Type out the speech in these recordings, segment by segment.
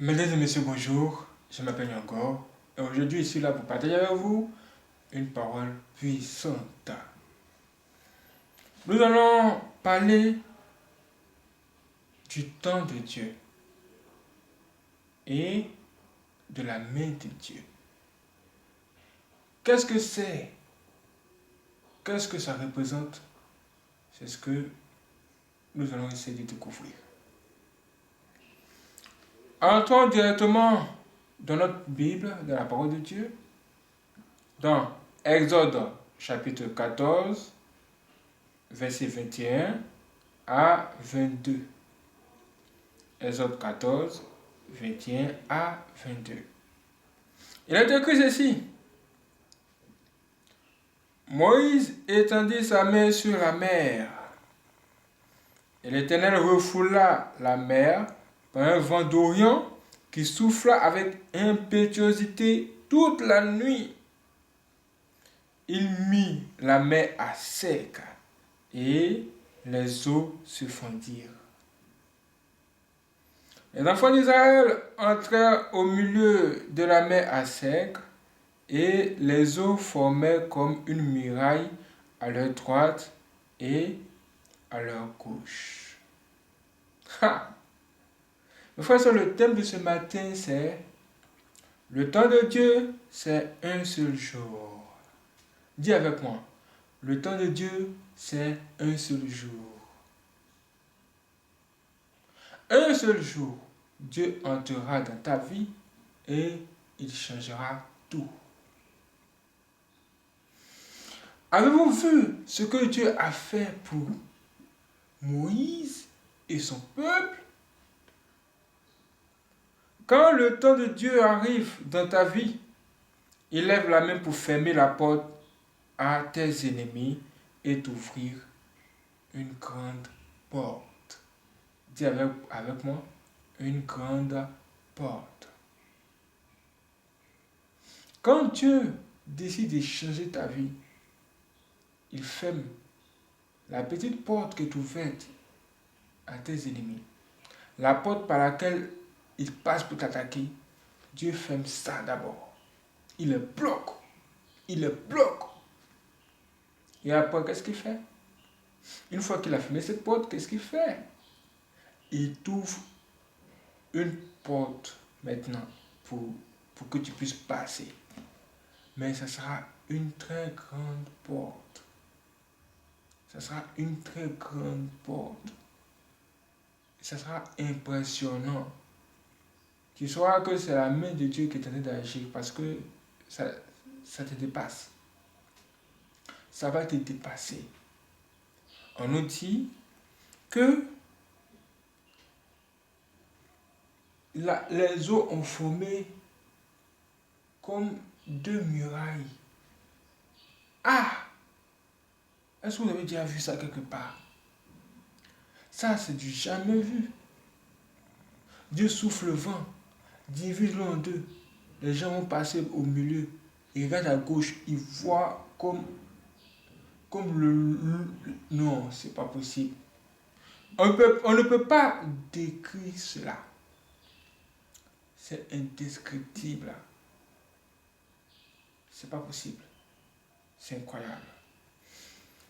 Mesdames et messieurs, bonjour. Je m'appelle Yango et aujourd'hui je suis là pour partager avec vous une parole puissante. Nous allons parler du temps de Dieu et de la main de Dieu. Qu'est-ce que c'est? Qu'est-ce que ça représente? C'est ce que nous allons essayer de découvrir. Entrons directement dans notre Bible, dans la parole de Dieu, dans Exode chapitre 14, verset 21 à 22. Exode 14, 21 à 22. Il est écrit ceci. Moïse étendit sa main sur la mer, et l'Éternel refoula la mer par un vent d'Orient qui souffla avec impétuosité toute la nuit. Il mit la mer à sec, et les eaux se fondirent. Les enfants d'Israël entrèrent au milieu de la mer à sec, et les eaux formaient comme une muraille à leur droite et à leur gauche. Mes frères, le thème de ce matin, c'est le temps de Dieu, c'est un seul jour. Dis avec moi, le temps de Dieu, c'est un seul jour. Un seul jour, Dieu entrera dans ta vie et il changera tout. Avez-vous vu ce que Dieu a fait pour Moïse et son peuple? Quand le temps de Dieu arrive dans ta vie, il lève la main pour fermer la porte à tes ennemis et t'ouvrir une grande porte. Dis avec moi, une grande porte. Quand Dieu décide de changer ta vie, il ferme la petite porte qui est ouverte à tes ennemis. La porte par laquelle il passe pour t'attaquer, Dieu ferme ça d'abord. Il le bloque. Il le bloque. Et après, qu'est-ce qu'il fait? Une fois qu'il a fermé cette porte, qu'est-ce qu'il fait? Il t'ouvre une porte maintenant pour que tu puisses passer. Mais ça sera une très grande porte. Ça sera une très grande porte. Ça sera impressionnant. Tu sauras que c'est la main de Dieu qui est en train d'agir parce que ça te dépasse. Ça va te dépasser. On nous dit que les eaux ont formé comme deux murailles. Est-ce que vous avez déjà vu ça quelque part? Ça, c'est du jamais vu. Dieu souffle le vent, divise-le en deux. Les gens vont passer au milieu. Ils regardent à gauche, ils voient comme non, c'est pas possible. On ne peut pas décrire cela. C'est indescriptible. C'est pas possible. C'est incroyable.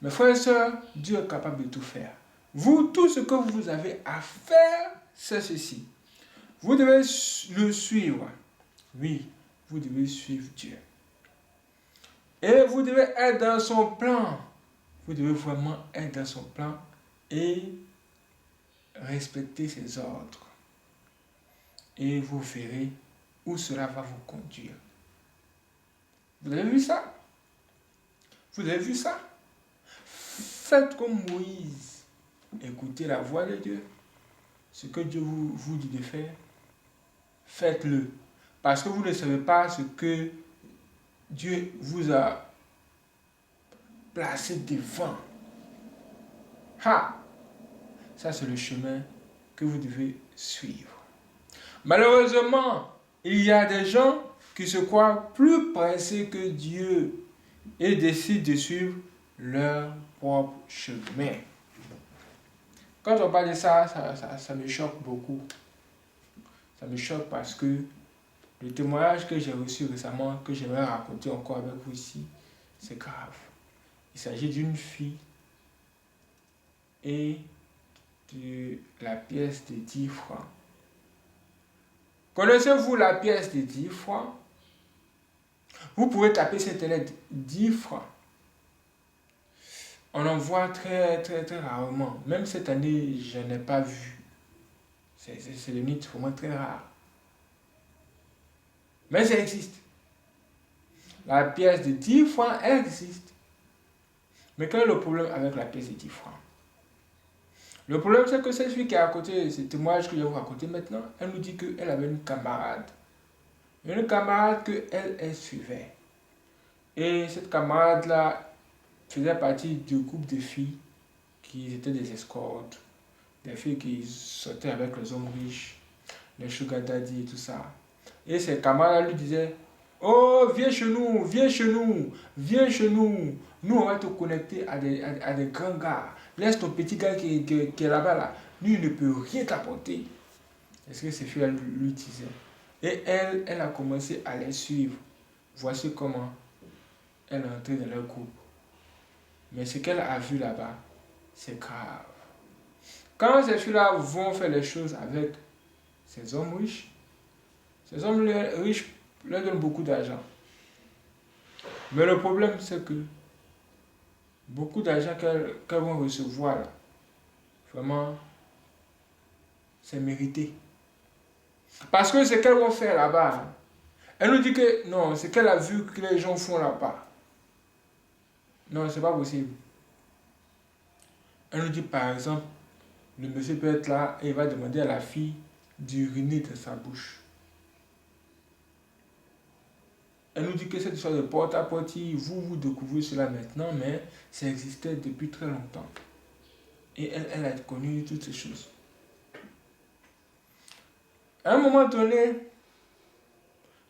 Mes frères et sœurs, Dieu est capable de tout faire. Vous, tout ce que vous avez à faire, c'est ceci. Vous devez le suivre. Oui, vous devez suivre Dieu. Et vous devez être dans son plan. Vous devez vraiment être dans son plan et respecter ses ordres. Et vous verrez où cela va vous conduire. Vous avez vu ça? Vous avez vu ça? Faites comme Moïse. Écoutez la voix de Dieu. Ce que Dieu vous dit de faire, faites-le. Parce que vous ne savez pas ce que Dieu vous a placé devant. Ça, c'est le chemin que vous devez suivre. Malheureusement, il y a des gens qui se croient plus pressés que Dieu et décident de suivre leur propre chemin. Quand on parle de ça me choque beaucoup. ça me choque parce que le témoignage que j'ai reçu récemment, que j'aimerais raconter encore avec vous ici, c'est grave. Il s'agit d'une fille et de la pièce de 10 francs. Connaissez-vous la pièce de 10 francs? Vous pouvez taper sur internet 10 francs. On en voit très rarement. Même cette année, je n'ai pas vu. C'est devenu pour moi très rare. Mais ça existe. La pièce de 10 francs existe. Mais quel est le problème avec la pièce de 10 francs? Le problème, c'est que cette fille qui est à côté, ce témoignage que je vais vous raconter maintenant, elle nous dit qu'elle avait une camarade. Une camarade qu'elle suivait. Et cette camarade-là faisait partie du groupe de filles qui étaient des escortes. Des filles qui sortaient avec les hommes riches, les sugar daddy et tout ça. Et ses camarades lui disaient: oh, viens chez nous, viens chez nous, viens chez nous. Nous, on va te connecter à des grands gars. Laisse ton petit gars qui est là-bas, là. Lui, il ne peut rien t'apporter. C'est ce que ces filles lui disaient. Et elle a commencé à les suivre. Voici comment elle est entrée dans leur groupe. Mais ce qu'elle a vu là-bas, c'est grave. Quand ces filles-là vont faire les choses avec ces hommes riches leur donnent beaucoup d'argent. Mais le problème, c'est que beaucoup d'argent qu'elles vont recevoir, là, vraiment, c'est mérité. Parce que ce qu'elles vont faire là-bas, elle nous dit que non, ce qu'elle a vu que les gens font là-bas, non, c'est pas possible. Elle nous dit par exemple, le monsieur peut être là et il va demander à la fille d'uriner dans sa bouche. Elle nous dit que cette histoire de porte-à-porte, vous découvrez cela maintenant, mais ça existait depuis très longtemps. Et elle a connu toutes ces choses. À un moment donné,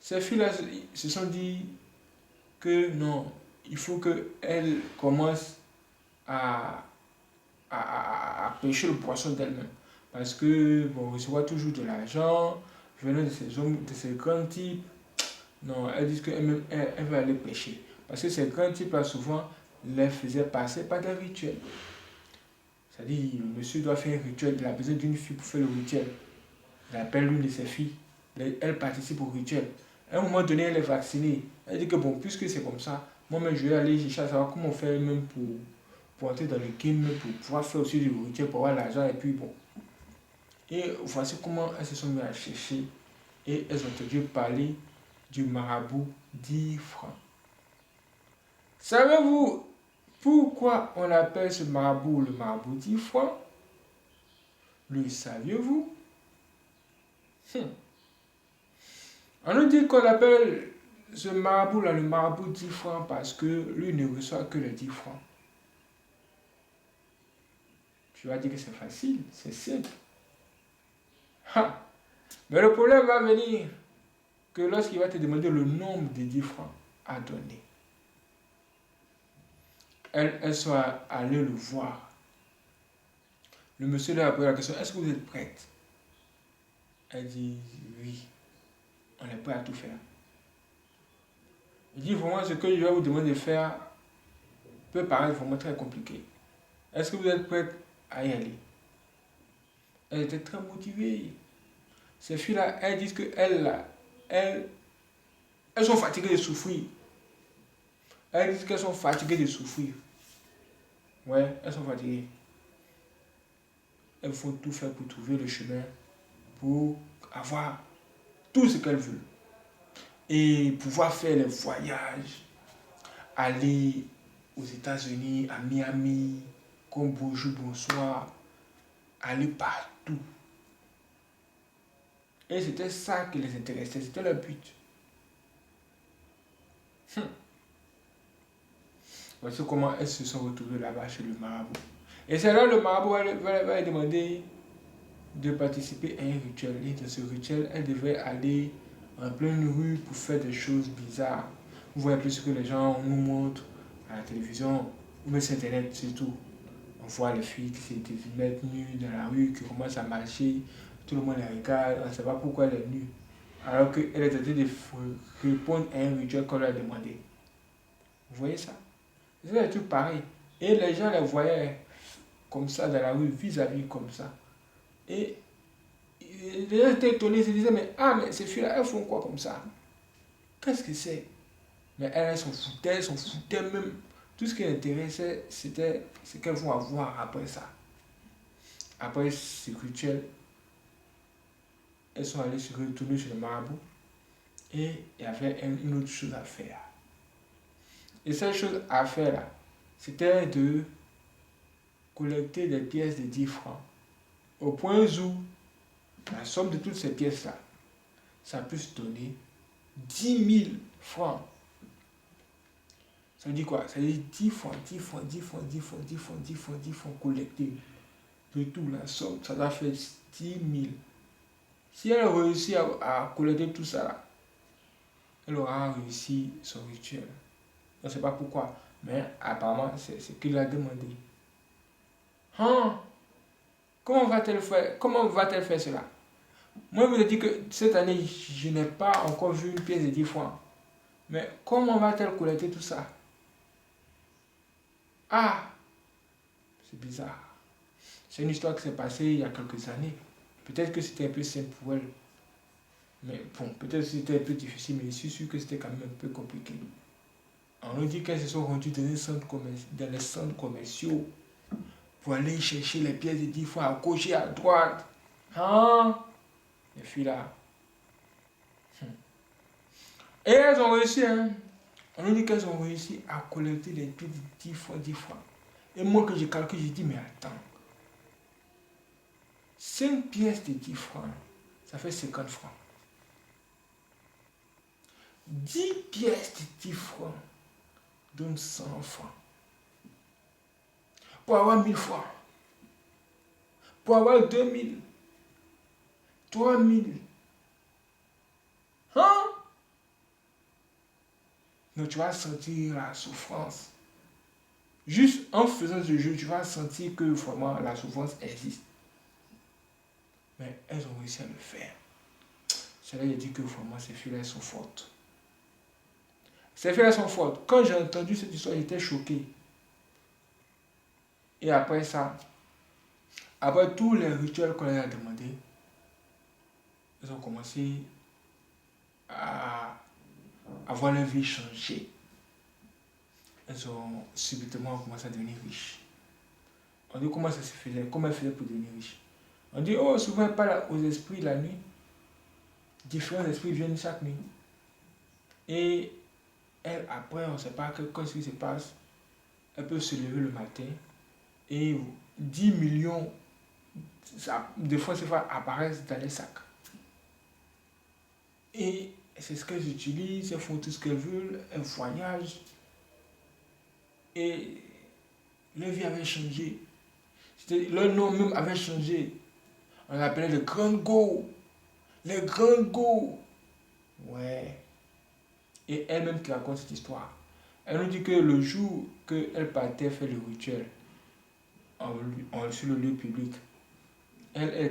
ces filles-là se sont dit que non, il faut qu'elles commencent à pêcher le poisson d'elles-mêmes. Parce que, bon, recevoir toujours de l'argent, venant de ces hommes, de ces grands types. Non, elles disent qu'elles veulent aller pêcher. Parce que ces grands types-là, souvent, les faisaient passer par des rituels. C'est-à-dire, le monsieur doit faire un rituel, il a besoin d'une fille pour faire le rituel. Il appelle l'une de ses filles, elle participe au rituel. À un moment donné, elle est vaccinée. Elle dit que bon, puisque c'est comme ça, moi-même je vais aller chercher à savoir comment on fait même pour entrer dans le game, pour pouvoir faire aussi du rituel, pour avoir l'argent, et puis bon. Et voici comment elles se sont mises à chercher et elles ont entendu parler du marabout 10 francs. Savez-vous pourquoi on appelle ce marabout le marabout 10 francs? Le saviez-vous? On nous dit qu'on appelle ce marabout-là le marabout 10 francs parce que lui ne reçoit que les 10 francs. Tu vas dire que c'est facile, c'est simple. Mais le problème va venir que lorsqu'il va te demander le nombre de 10 francs à donner. Elles sont allées le voir. Le monsieur lui a posé la question: est-ce que vous êtes prête? Elle dit oui, on est prêt à tout faire. Il dit vraiment ce que je vais vous demander de faire peut paraître vraiment très compliqué. Est-ce que vous êtes prête à y aller? Elle était très motivée. Ces filles-là, elles disent qu'elles sont fatiguées de souffrir. Elles disent qu'elles sont fatiguées de souffrir. Ouais, elles sont fatiguées. Elles font tout faire pour trouver le chemin, pour avoir tout ce qu'elles veulent. Et pouvoir faire les voyages, aller aux États-Unis, à Miami, comme bonjour, bonsoir, aller partout. Et c'était ça qui les intéressait, c'était leur but. Voici comment elles se sont retrouvées là-bas chez le marabout. Et c'est là le marabout va demander de participer à un rituel. Et dans ce rituel, elle devait aller en pleine rue pour faire des choses bizarres. Vous voyez plus ce que les gens nous montrent à la télévision, ou même sur internet surtout. On voit les filles qui se mettent nues dans la rue, qui commencent à marcher, tout le monde la regarde, on ne sait pas pourquoi elle est nue. Alors qu'elle est en train de répondre à un rituel qu'on lui a demandé. Vous voyez ça? C'est un truc pareil. Et les gens les voyaient comme ça dans la rue, vis-à-vis comme ça. Et les gens étaient étonnés, ils se disaient, mais ces filles-là, elles font quoi comme ça? Qu'est-ce que c'est? Mais elles s'en foutaient même. Tout ce qui les intéressait, c'était ce qu'elles vont avoir après ça. Après ce rituel, elles sont allées se retourner sur le marabout et il y avait une autre chose à faire. Et cette chose à faire là, c'était de collecter des pièces de 10 francs. Au point où la somme de toutes ces pièces-là, ça peut se donner 10 000 francs. Ça veut dire quoi? Ça veut dire 10 francs, 10 francs, 10 francs, 10 francs, 10 francs, 10 francs, 10 francs collectés. De tout, la somme, ça doit faire 10 000. Si elle réussit à collecter tout ça là, elle aura réussi son rituel. Je ne sais pas pourquoi, mais apparemment, c'est ce qu'il a demandé. Hein? Comment va-t-elle faire cela? Moi, je vous ai dit que cette année, je n'ai pas encore vu une pièce de 10 francs. Mais comment va-t-elle collecter tout ça? Ah, c'est bizarre. C'est une histoire qui s'est passée il y a quelques années. Peut-être que c'était un peu simple pour elle. Mais bon, peut-être que c'était un peu difficile, mais je suis sûr que c'était quand même un peu compliqué. On nous dit qu'elles se sont rendues dans les centres commerciaux pour aller chercher les pièces de 10 francs à gauche et à droite. Hein? Les filles là. Et elles ont réussi, hein. On nous dit qu'elles ont réussi à collecter les pièces de 10 francs, 10 francs. Et moi que je calcule, je dis, mais attends. 5 pièces de 10 francs, ça fait 50 francs. 10 pièces de 10 francs donne 100 francs. Pour avoir 1000 francs. Pour avoir 2000. 3000. Hein? Donc tu vas sentir la souffrance. Juste en faisant ce jeu, tu vas sentir que vraiment la souffrance existe. Mais elles ont réussi à le faire. Cela dit que vraiment ces filles-là sont fortes. Ces filles-là sont fortes. Quand j'ai entendu cette histoire, j'étais choqué. Et après ça, après tous les rituels qu'on leur a demandé, elles ont commencé à avoir leur vie changée. Elles ont subitement commencé à devenir riches. On dit comment ça se faisait, comment elles faisaient pour devenir riches. On dit, oh, souvent elles parlent aux esprits la nuit. Différents esprits viennent chaque nuit. Et elles, après, on ne sait pas ce qui se passe. Elles peuvent se lever le matin et 10 millions de fois apparaissent dans les sacs. Et c'est ce qu'elles utilisent, elles font tout ce qu'elles veulent, elles voyagent. Et leur vie avait changé. Leur nom même avait changé. On l'appelait les grands go. Les grands go. Ouais. Et elle-même qui raconte cette histoire. Elle nous dit que le jour qu'elle partait faire le rituel sur le lieu public,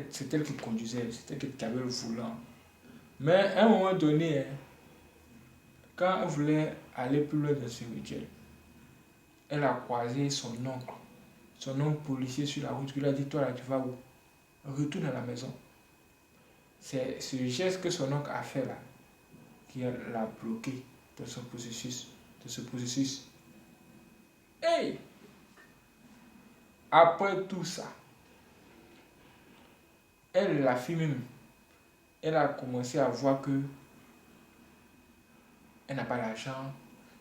c'est elle qui conduisait, c'est elle qui avait le volant. Mais à un moment donné, quand elle voulait aller plus loin dans ce rituel, elle a croisé son oncle policier sur la route, qui lui a dit, toi là tu vas où? Retourne à la maison. C'est ce geste que son oncle a fait là, qui l'a bloqué dans son processus. Hey! Après tout ça, elle, la fille même, elle a commencé à voir que elle n'a pas d'argent.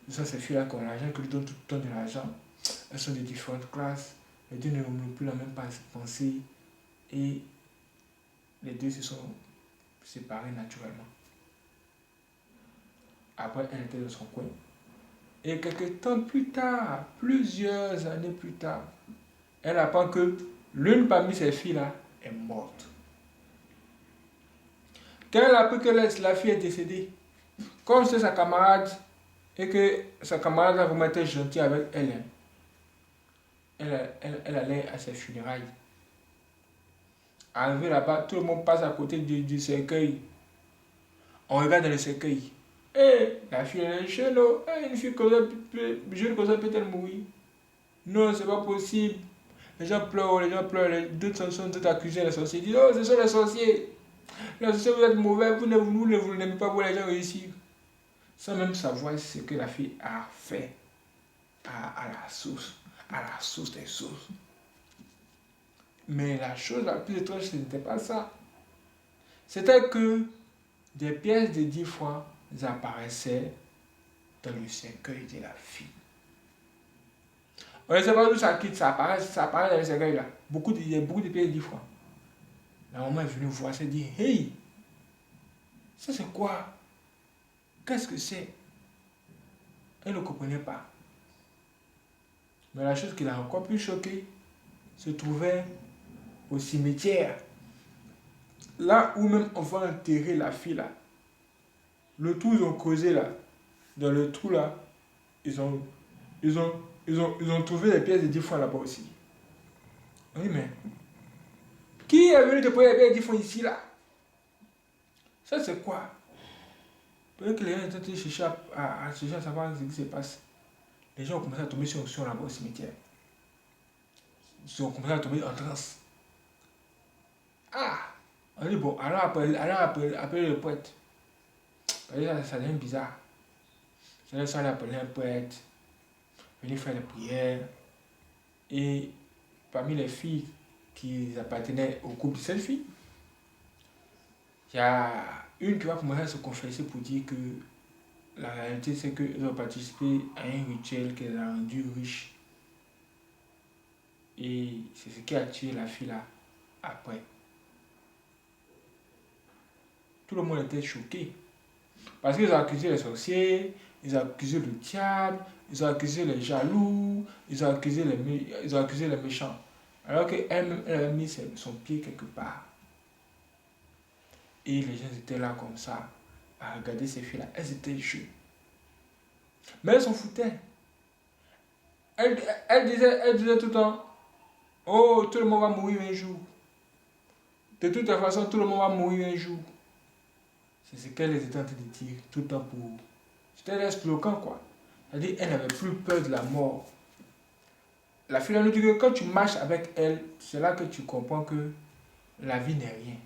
Ce sont ces filles-là qui ont l'argent, qui lui donnent tout le temps de l'argent. Elles sont de différentes classes. Les deux n'ont plus la même pensée. Et les deux se sont séparés naturellement. Après, elle était dans son coin. Et quelques temps plus tard, plusieurs années plus tard, elle apprend que l'une parmi ces filles-là est morte. Quand elle a appris que la fille est décédée, comme c'est sa camarade, et que sa camarade a vraiment été gentille avec elle, elle allait à ses funérailles. Arrivé là-bas, tout le monde passe à côté du cercueil. On regarde dans le cercueil. Eh, la fille elle est jeune, oh. Une fille comme ça, jeune comme ça peut-elle mourir? Non, c'est pas possible. Les gens pleurent, d'autres sont tous accusés, les sorciers disent, oh, ce sont les sorciers. Les sorciers, vous êtes mauvais, vous n'aimez pas voir les gens réussir. Sans même savoir ce que la fille a fait à la source des sources. Mais la chose la plus étrange, ce n'était pas ça. C'était que des pièces de 10 francs apparaissaient dans le cercueil de la fille. On ne sait pas d'où ça quitte, ça apparaît dans le cercueil là. Il y a beaucoup de pièces de 10 francs. La maman est venue voir, elle s'est dit, hey, ça c'est quoi? Qu'est-ce que c'est? Elle ne comprenait pas. Mais la chose qui l'a encore plus choquée se trouvait au cimetière. Là où même on va enterrer la fille là. Le trou ils ont creusé là. Dans le trou là, ils ont trouvé des pièces de 10 francs là-bas aussi. Oui, mais qui est venu te poser les pièces de 10 francs ici là? Ça c'est quoi? Peut-être que les gens étaient en train de chercher à savoir ce qui se passe. Les gens ont commencé à tomber sur là-bas au cimetière. Ils ont commencé à tomber en transe. Ah! On dit bon, alors appeler le poète. Ça devient bizarre. Je laisse aller appeler un poète, venir faire les prières. Et parmi les filles qui appartenaient au groupe de cette fille, il y a une qui va commencer à se confesser pour dire que la réalité c'est qu'ils ont participé à un rituel qui les a rendus riches. Et c'est ce qui a tué la fille là après. Tout le monde était choqué. Parce qu'ils ont accusé les sorciers, ils ont accusé le diable, ils ont accusé les jaloux, ils ont accusé les méchants. Alors qu'elle-même, elle avait mis son pied quelque part. Et les gens étaient là comme ça, à regarder ces filles-là. Elles étaient jeunes. Mais elles s'en foutaient. Elle disait tout le temps, oh, tout le monde va mourir un jour. De toute façon, tout le monde va mourir un jour. C'est ce qu'elle était en train de dire tout le temps pour... C'était un slogan quoi. C'est-à-dire elle n'avait plus peur de la mort. La fille nous dit que quand tu marches avec elle, c'est là que tu comprends que la vie n'est rien.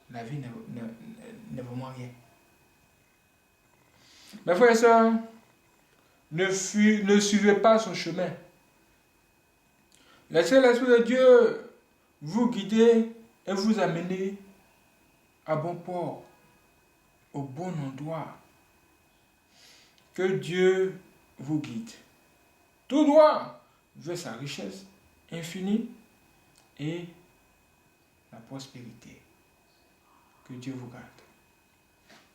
La vie n'est vraiment rien. Mes frères et sœurs, ne suivez pas son chemin. Laissez l'Esprit de Dieu vous guider et vous amener à bon port, au bon endroit. Que Dieu vous guide. Tout droit vers sa richesse infinie et la prospérité. Que Dieu vous garde.